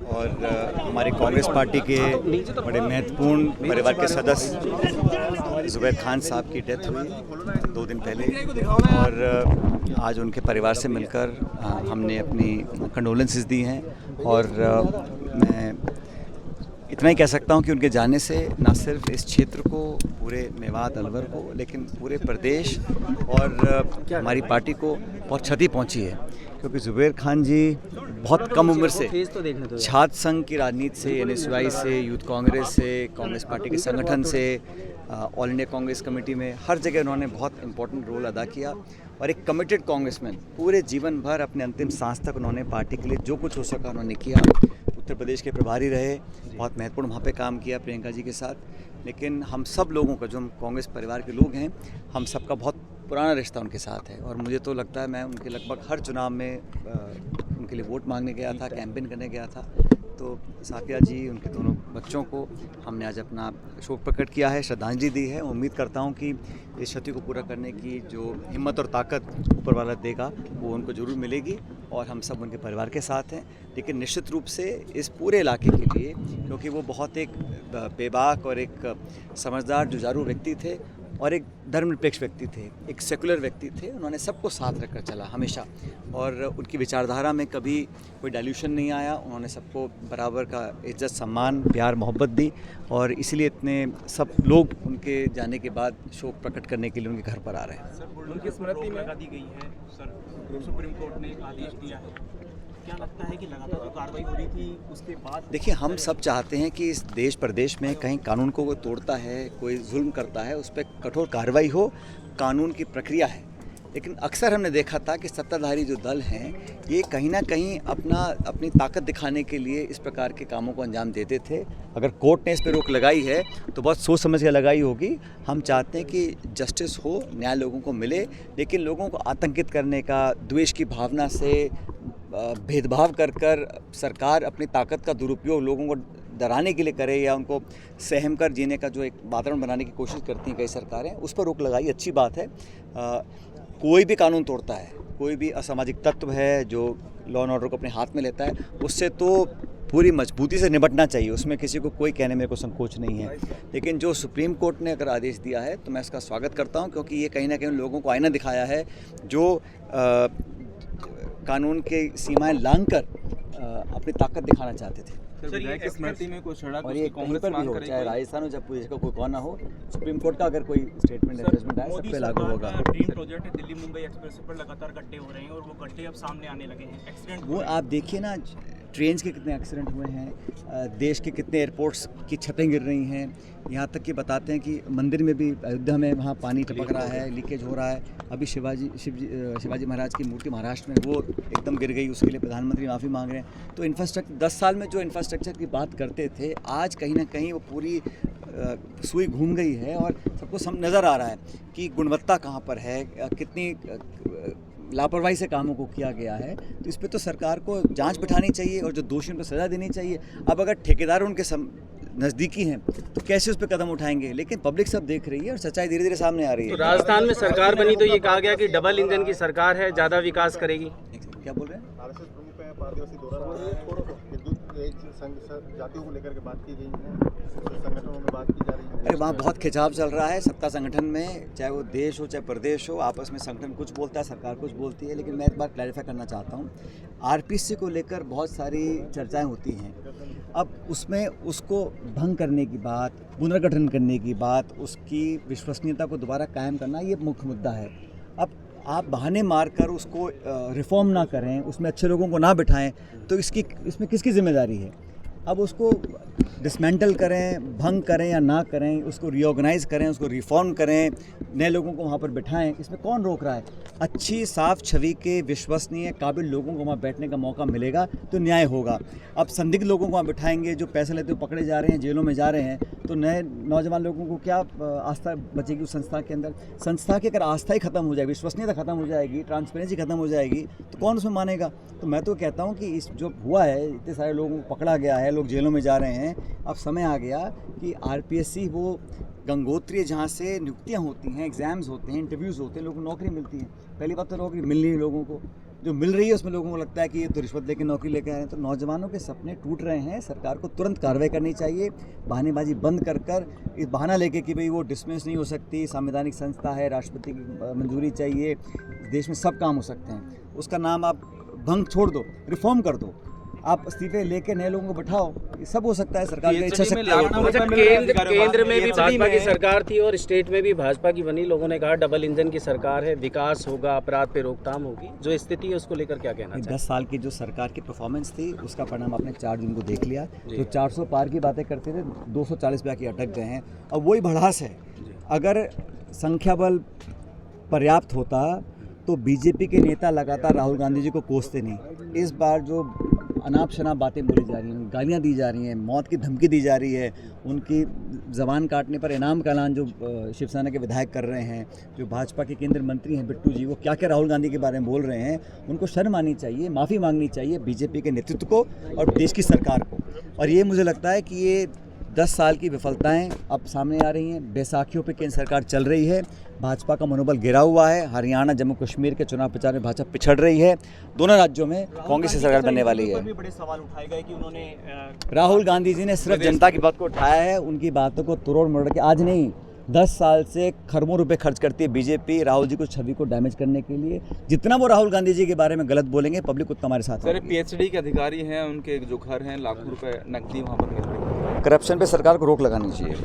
और हमारी कांग्रेस पार्टी के बड़े महत्वपूर्ण परिवार के सदस्य ज़ुबैर खान साहब की डेथ हुई 2 दिन पहले और आज उनके परिवार से मिलकर हमने अपनी कंडोलेंसेस दी हैं और मैं इतना ही कह सकता हूं कि उनके जाने से न सिर्फ इस क्षेत्र को, पूरे मेवात अलवर को, लेकिन पूरे प्रदेश और हमारी पार्टी को बहुत क्षति पहुंची है, क्योंकि ज़ुबैर खान जी बहुत कम उम्र से छात्र संघ की राजनीति से, NSUI से, यूथ कांग्रेस से, कांग्रेस पार्टी के संगठन से, ऑल इंडिया कांग्रेस कमेटी में हर जगह उन्होंने बहुत इंपॉर्टेंट रोल अदा किया और एक कमिटेड कांग्रेसमैन पूरे जीवन भर अपने अंतिम सांस तक उन्होंने पार्टी के लिए जो कुछ हो सका उन्होंने किया। उत्तर प्रदेश के प्रभारी रहे, बहुत महत्वपूर्ण वहाँ पे काम किया प्रियंका जी के साथ। लेकिन हम सब लोगों का, जो हम कांग्रेस परिवार के लोग हैं, हम सबका बहुत पुराना रिश्ता उनके साथ है और मुझे तो लगता है मैं उनके लगभग हर चुनाव में उनके लिए वोट मांगने गया था, कैंपेन करने गया था। तो साफिया जी, उनके दोनों बच्चों को हमने आज अपना शोक प्रकट किया है, श्रद्धांजलि दी है। उम्मीद करता हूं कि इस क्षति को पूरा करने की जो हिम्मत और ताकत ऊपर वाला देगा वो उनको ज़रूर मिलेगी और हम सब उनके परिवार के साथ हैं। लेकिन निश्चित रूप से इस पूरे इलाके के लिए, क्योंकि वो बहुत एक बेबाक और एक समझदार जुझारू व्यक्ति थे और एक धर्मनिरपेक्ष व्यक्ति थे, एक सेकुलर व्यक्ति थे, उन्होंने सबको साथ रखकर चला हमेशा और उनकी विचारधारा में कभी कोई डाइल्यूशन नहीं आया। उन्होंने सबको बराबर का इज्जत, सम्मान, प्यार, मोहब्बत दी और इसीलिए इतने सब लोग उनके जाने के बाद शोक प्रकट करने के लिए उनके घर पर आ रहे हैं। सर, उनकी स्मृति में लगा दी गई है सर, सुप्रीम कोर्ट ने एक आदेश दिया है, क्या लगता है कि लगातार जो कार्रवाई हो रही थी उसके बाद? देखिए, हम सब चाहते हैं कि इस देश प्रदेश में कहीं कानून को कोई तोड़ता है, कोई जुल्म करता है, उस पर कठोर कार्रवाई हो, कानून की प्रक्रिया है। लेकिन अक्सर हमने देखा था कि सत्ताधारी जो दल हैं, ये कहीं ना कहीं अपनी ताकत दिखाने के लिए इस प्रकार के कामों को अंजाम देते थे। अगर कोर्ट ने इस पर रोक लगाई है तो बहुत सोच समझ के लगाई होगी। हम चाहते हैं कि जस्टिस हो, न्याय लोगों को मिले, लेकिन लोगों को आतंकित करने का, द्वेष की भावना से भेदभाव कर सरकार अपनी ताकत का दुरुपयोग लोगों को डराने के लिए करे या उनको सहम कर जीने का जो एक वातावरण बनाने की कोशिश करती हैं कई सरकारें, उस पर रोक लगाई, अच्छी बात है। कोई भी कानून तोड़ता है, कोई भी असामाजिक तत्व है जो लॉ एंड ऑर्डर को अपने हाथ में लेता है, उससे तो पूरी मजबूती से निपटना चाहिए, उसमें किसी को कोई कहने में कोई संकोच नहीं है। लेकिन जो सुप्रीम कोर्ट ने अगर आदेश दिया है तो मैं इसका स्वागत करता हूं, क्योंकि ये कहीं ना कहीं लोगों को आईना दिखाया है जो कानून के सीमाएं लांघकर अपनी ताकत दिखाना चाहते थे। विधायक की स्मृति में कोई सड़क और ये कहीं पर भी हो, चाहे राजस्थान हो, जब पुलिस का कोई कौन ना हो, सुप्रीम कोर्ट का अगर कोई स्टेटमेंट या जजमेंट आए, सब पे लागू होगा। Dream project Delhi Mumbai express पर लगातार गड्ढे हो रहे हैं और वो गड्ढे अब सामने आने लगे हैं, एक्सीडेंट वो आप देखिए ना, ट्रेन के कितने एक्सीडेंट हुए हैं, देश के कितने एयरपोर्ट्स की छतें गिर रही हैं, यहाँ तक कि बताते हैं कि मंदिर में भी, अयोध्या में, वहाँ पानी टपक रहा है, लीकेज हो रहा है। अभी शिवाजी महाराज की मूर्ति महाराष्ट्र में वो एकदम गिर गई, उसके लिए प्रधानमंत्री माफ़ी मांग रहे हैं। तो इंफ्रास्ट्रक्चर 10 साल में जो इंफ्रास्ट्रक्चर की बात करते थे, आज कहीं ना कहीं वो पूरी सुई घूम गई है और सबको नज़र आ रहा है कि गुणवत्ता कहाँ पर है, कितनी लापरवाही से कामों को किया गया है। तो इस पर तो सरकार को जांच बिठानी चाहिए और जो दोषियों को सज़ा देनी चाहिए। अब अगर ठेकेदार उनके नज़दीकी हैं तो कैसे उस पर कदम उठाएंगे? लेकिन पब्लिक सब देख रही है और सच्चाई धीरे धीरे सामने आ रही है। तो राजस्थान में सरकार बनी तो ये कहा गया कि डबल इंजन की सरकार है, ज़्यादा विकास करेगी। क्या बोल रहे हैं? आरएसएस प्रमुख है, 5 दिवसीय दौरा जातियों को लेकर के बात की गई है, संगठनों में बात की जा रही है। अरे वहाँ बहुत खिंचाव चल रहा है सत्ता संगठन में, चाहे वो देश हो चाहे प्रदेश हो, आपस में संगठन कुछ बोलता है, सरकार कुछ बोलती है। लेकिन मैं एक बात क्लैरिफाई करना चाहता हूँ, आरपीसी को लेकर बहुत सारी चर्चाएं होती हैं। अब उसमें उसको भंग करने की बात, पुनर्गठन करने की बात, उसकी विश्वसनीयता को दोबारा कायम करना, ये मुख्य मुद्दा है। अब आप बहाने मारकर उसको रिफॉर्म ना करें, उसमें अच्छे लोगों को ना बिठाएं, तो इसमें किसकी जिम्मेदारी है? अब उसको डिसमेंटल करें, भंग करें या ना करें, उसको रीऑर्गेनाइज करें, उसको रिफॉर्म करें, नए लोगों को वहाँ पर बिठाएं, इसमें कौन रोक रहा है? अच्छी साफ छवि के विश्वसनीय काबिल लोगों को वहाँ बैठने का मौका मिलेगा तो न्याय होगा। अब संदिग्ध लोगों को वहाँ बिठाएंगे, जो पैसे लेते हुए पकड़े जा रहे हैं, जेलों में जा रहे हैं, तो नए नौजवान लोगों को क्या आस्था बचेगी उस संस्था के अंदर? संस्था की अगर आस्था ही खत्म हो जाएगी, विश्वसनीयता खत्म हो जाएगी, ट्रांसपेरेंसी खत्म हो जाएगी, तो कौन उसमें मानेगा? तो मैं तो कहता हूँ कि इस जो हुआ है, इतने सारे लोगों को पकड़ा गया है, लोग जेलों में जा रहे हैं, अब समय आ गया कि आरपीएससी वो गंगोत्री जहाँ से नियुक्तियाँ होती हैं, एग्ज़ाम्स होते हैं, इंटरव्यूज़ होते हैं, लोगों को नौकरी मिलती है। पहली बात तो नौकरी मिल नहीं लोगों को, जो मिल रही है उसमें लोगों को लगता है कि ये तो रिश्वत लेके नौकरी लेके आ रहे हैं। तो नौजवानों के सपने टूट रहे हैं, सरकार को तुरंत कार्रवाई करनी चाहिए, बहानेबाजी बंद कर इस बहाना लेके कि भाई वो डिसमिस नहीं हो सकती, संवैधानिक संस्था है, राष्ट्रपति की मंजूरी चाहिए, देश में सब काम हो सकते हैं, उसका नाम आप भंग छोड़ दो, रिफॉर्म कर दो, आप इस्तीफे लेके नए लोगों को बैठाओ, ये सब हो सकता है, सरकार की इच्छा शक्ति है। केंद्र में भी भाजपा की सरकार थी और स्टेट में भी भाजपा की बनी, लोगों ने कहा डबल इंजन की सरकार है, विकास होगा, अपराध पे रोकथाम होगी, जो स्थिति है उसको लेकर क्या कहना चाहिए? 10 साल की जो सरकार की परफॉर्मेंस थी उसका परिणाम आपने 4 जून को देख लिया। जो 400 पार की बातें करते थे 240 पे आके अटक गए हैं। अब वही भड़ास है, अगर संख्या बल पर्याप्त होता तो बीजेपी के नेता लगातार राहुल गांधी जी को कोसते नहीं। इस बार जो अनाप शनाप बातें बोली जा रही हैं, गालियां दी जा रही हैं, मौत की धमकी दी जा रही है, उनकी ज़बान काटने पर इनाम का ऐलान जो शिवसेना के विधायक कर रहे हैं, जो भाजपा के केंद्रीय मंत्री हैं बिट्टू जी, वो क्या क्या राहुल गांधी के बारे में बोल रहे हैं, उनको शर्म आनी चाहिए, माफ़ी मांगनी चाहिए बीजेपी के नेतृत्व को और देश की सरकार को। और ये मुझे लगता है कि ये 10 साल की विफलताएं अब सामने आ रही हैं। बैसाखियों पे केंद्र सरकार चल रही है, भाजपा का मनोबल गिरा हुआ है। हरियाणा जम्मू कश्मीर के चुनाव प्रचार में भाजपा पिछड़ रही है। दोनों राज्यों में कांग्रेस की सरकार बनने वाली है। भी बड़े सवाल उठाए गए कि उन्होंने राहुल गांधी जी ने सिर्फ जनता की बात को उठाया है, उनकी बातों को तोड़ मरोड़ के आज नहीं 10 साल से खरबों रुपए खर्च करती है बीजेपी राहुल जी को छवि को डैमेज करने के लिए। जितना वो राहुल गांधी जी के बारे में गलत बोलेंगे पब्लिक उतना हमारे साथ सर पीएचडी के अधिकारी हैं, उनके जो घर हैं लाखों रुपए नकदी वहाँ पर मिल रही है। करप्शन पे सरकार को रोक लगानी चाहिए।